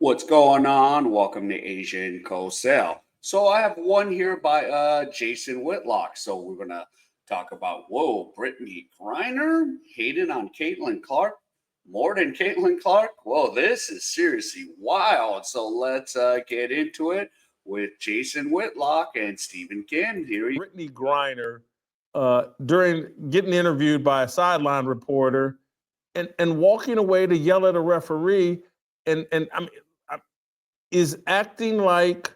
What's going on? Welcome to Asian Cosell. So I have one here by Jason Whitlock. So we're gonna talk about Brittney Griner hating on Caitlin Clark more than Caitlin Clark. Whoa, this is seriously wild. So let's get into it with Jason Whitlock and Stephen Kim. Here, Brittney Griner during getting interviewed by a sideline reporter and walking away to yell at a referee and I mean is acting like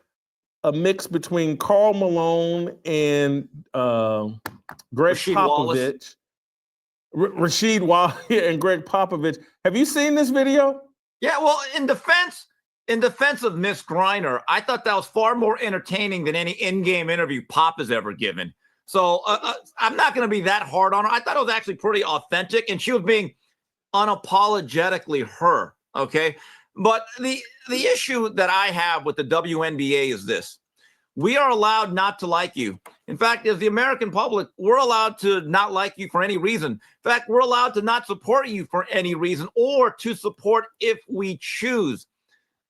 a mix between Karl Malone and Greg Rasheed Popovich. Rasheed Wallace and Greg Popovich. Have you seen this video? Yeah, well, in defense of Miss Griner, I thought that was far more entertaining than any in-game interview Pop has ever given. So I'm not going to be that hard on her. I thought it was actually pretty authentic, and she was being unapologetically her, okay? But the issue that I have with the WNBA is this. We are allowed not to like you. In fact, as the American public, we're allowed to not like you for any reason. In fact, we're allowed to not support you for any reason or to support if we choose.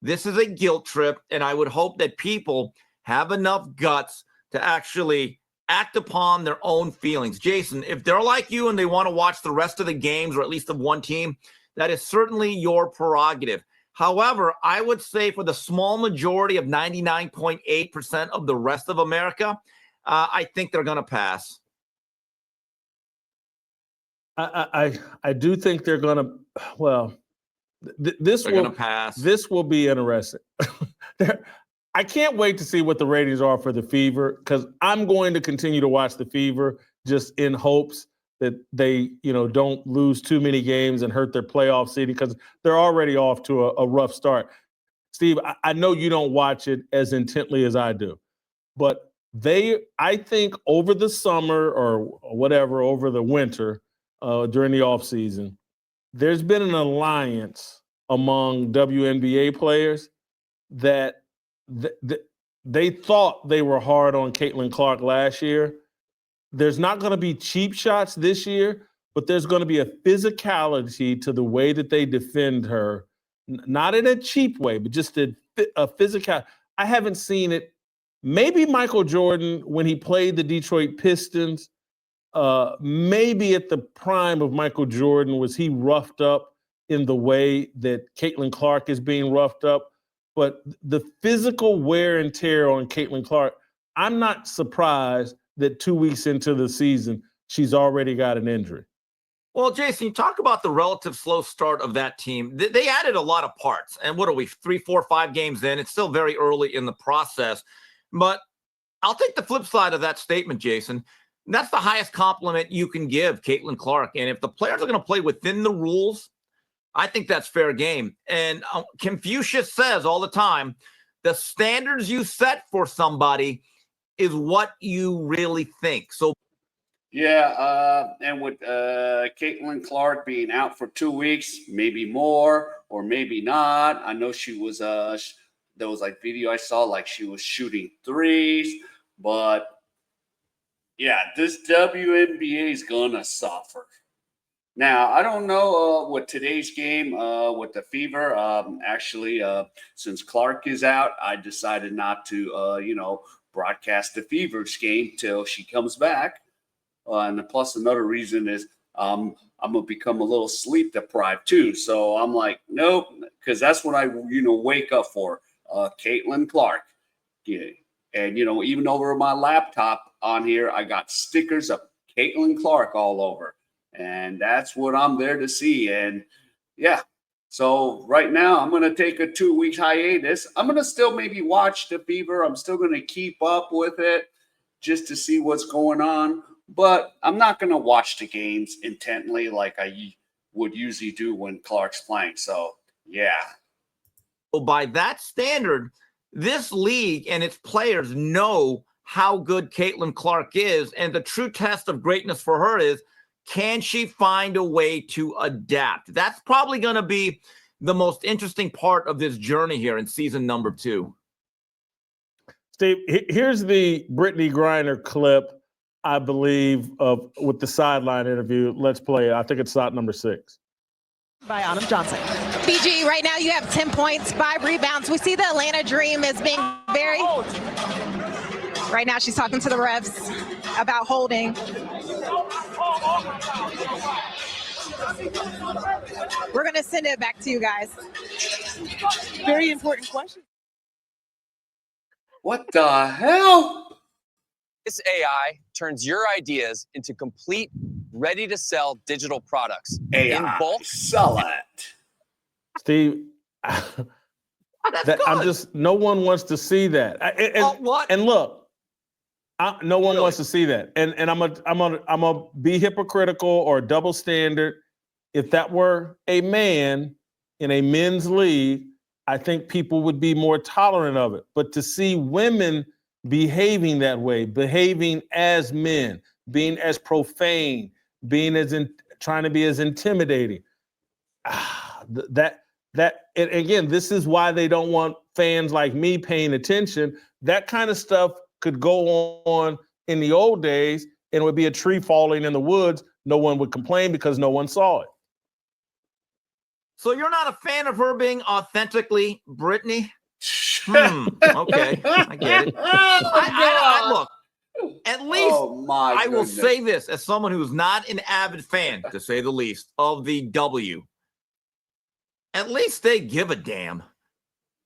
This is a guilt trip, and I would hope that people have enough guts to actually act upon their own feelings. Jason, if they're like you and they want to watch the rest of the games or at least of one team, that is certainly your prerogative. However, I would say for the small majority of 99.8% of the rest of America, I think they're going to pass. I do think they're going to. Well, this they're going to pass. This will be interesting. I can't wait to see what the ratings are for the Fever because I'm going to continue to watch the Fever just in hopes that they, don't lose too many games and hurt their playoff seeding because they're already off to a rough start. Steve, I know you don't watch it as intently as I do, but I think over the summer or whatever, over the winter, during the offseason, there's been an alliance among WNBA players that they thought they were hard on Caitlin Clark last year. There's not going to be cheap shots this year, but there's going to be a physicality to the way that they defend her, not in a cheap way, but just a physical. I haven't seen it. Maybe Michael Jordan, when he played the Detroit Pistons, maybe at the prime of Michael Jordan, was he roughed up in the way that Caitlin Clark is being roughed up. But the physical wear and tear on Caitlin Clark, I'm not surprised that 2 weeks into the season, she's already got an injury. Well, Jason, you talk about the relative slow start of that team. They added a lot of parts. And what are we, 3, 4, 5 games in? It's still very early in the process. But I'll take the flip side of that statement, Jason. That's the highest compliment you can give Caitlin Clark. And if the players are going to play within the rules, I think that's fair game. And Confucius says all the time, the standards you set for somebody is what you really think. So, yeah, and with Caitlin Clark being out for 2 weeks, maybe more or maybe not. I know she was there was like video I saw like she was shooting threes, but yeah, this WNBA is gonna suffer. Now, I don't know with today's game with the Fever. Actually, since Clark is out, I decided not to, broadcast the Fever's game till she comes back. And plus, another reason is I'm going to become a little sleep deprived, too. So I'm like, nope, because that's what I, wake up for, Caitlin Clark. Yeah. And, even over my laptop on here, I got stickers of Caitlin Clark all over. And that's what I'm there to see. And yeah, so right now I'm going to take a 2 week hiatus. I'm going to still maybe watch the Fever. I'm still going to keep up with it just to see what's going on. But I'm not going to watch the games intently like I would usually do when Clark's playing. So yeah. Well, by that standard, this league and its players know how good Caitlin Clark is. And the true test of greatness for her is, can she find a way to adapt? That's probably going to be the most interesting part of this journey here in season number 2. Steve, here's the Brittney Griner clip, I believe, with the sideline interview. Let's play it. I think it's shot number 6. By Autumn Johnson. BG, right now you have 10 points, 5 rebounds. We see the Atlanta Dream as being very... Right now she's talking to the refs about holding. We're going to send it back to you guys. Very important question. What the hell? This AI turns your ideas into complete, ready-to-sell digital products AI, in bulk. sell it. Steve, That's I'm good. just, no one wants to see that. What? And look, no one Really? wants to see that. And I'm gonna be hypocritical or double standard. If that were a man in a men's league, I think people would be more tolerant of it. But to see women behaving that way, behaving as men, being as profane, being trying to be as intimidating, and again, this is why they don't want fans like me paying attention. That kind of stuff could go on in the old days, and it would be a tree falling in the woods. No one would complain because no one saw it. So you're not a fan of her being authentically Brittney? Okay, I get it. Look, at least I will say this as someone who's not an avid fan, to say the least, of the W. At least they give a damn.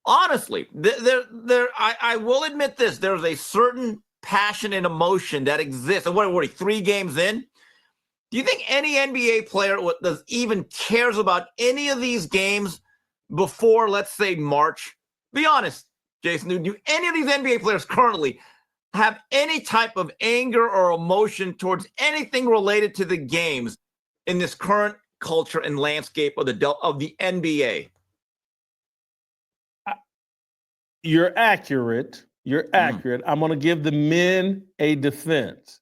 Honestly, I will admit this. There's a certain passion and emotion that exists. And what are we, 3 games in? Do you think any NBA player even cares about any of these games before, let's say, March? Be honest, Jason. Do any of these NBA players currently have any type of anger or emotion towards anything related to the games in this current culture and landscape of the NBA? You're accurate. I'm going to give the men a defense.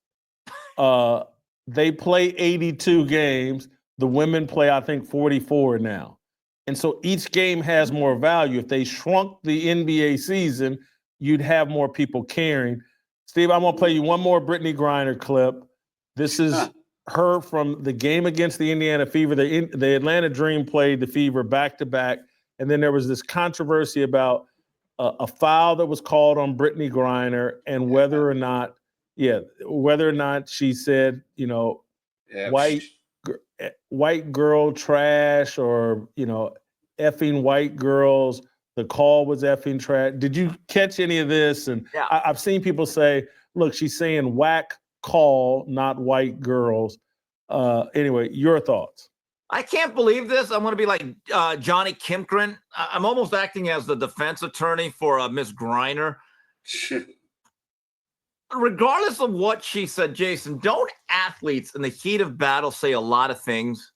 They play 82 games. The women play, I think, 44 now. And so each game has more value. If they shrunk the NBA season, you'd have more people caring. Steve, I'm going to play you one more Brittney Griner clip. This is her from the game against the Indiana Fever. The Atlanta Dream played the Fever back-to-back. And then there was this controversy about a foul that was called on Brittney Griner and whether or not she said, white girl trash or, effing white girls. The call was effing trash. Did you catch any of this? And yeah. I've seen people say, look, she's saying whack call, not white girls. Anyway, your thoughts. I can't believe this. I'm going to be like Johnny Kimkren. I'm almost acting as the defense attorney for Miss Griner. Regardless of what she said, Jason, don't athletes in the heat of battle say a lot of things?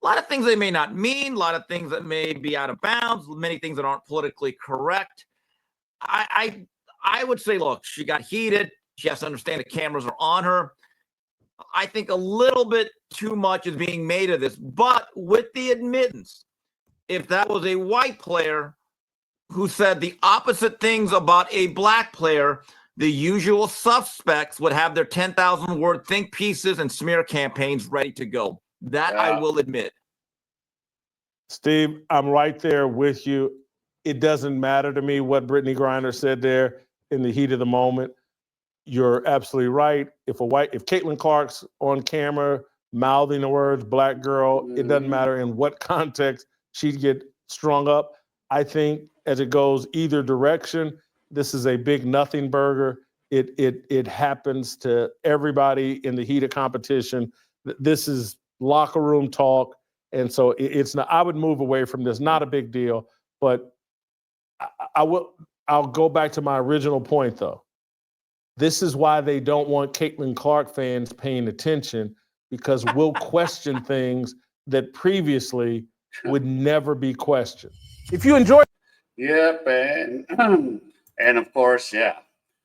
A lot of things they may not mean, a lot of things that may be out of bounds, many things that aren't politically correct. I would say, look, she got heated. She has to understand the cameras are on her. I think a little bit too much is being made of this. But with the admittance, if that was a white player who said the opposite things about a black player, the usual suspects would have their 10,000-word think pieces and smear campaigns ready to go. That I will admit. Steve, I'm right there with you. It doesn't matter to me what Brittney Griner said there in the heat of the moment. You're absolutely right. If Caitlin Clark's on camera mouthing the words black girl, it doesn't matter in what context she'd get strung up. I think as it goes either direction, this is a big nothing burger. It happens to everybody in the heat of competition. This is locker room talk. And so it's not, I would move away from this. Not a big deal, but I'll go back to my original point though. This is why they don't want Caitlin Clark fans paying attention, because we'll question things that previously would never be questioned. If you enjoy. Yep. And of course, yeah.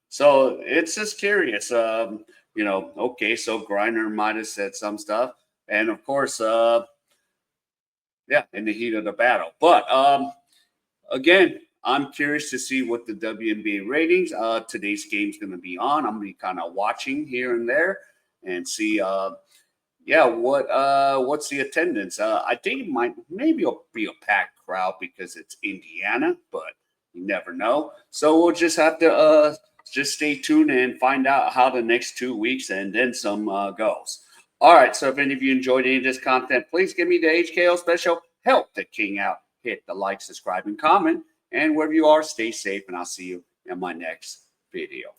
So it's just curious, okay, so Griner might have said some stuff. And of course, in the heat of the battle. But again, I'm curious to see what the WNBA ratings. Today's game's going to be on. I'm going to be kind of watching here and there and see, what's the attendance. I think maybe it'll be a packed crowd because it's Indiana, but you never know. So we'll just have to just stay tuned and find out how the next 2 weeks and then some goes. All right, so if any of you enjoyed any of this content, please give me the HKO special. Help the king out. Hit the like, subscribe, and comment. And wherever you are, stay safe, and I'll see you in my next video.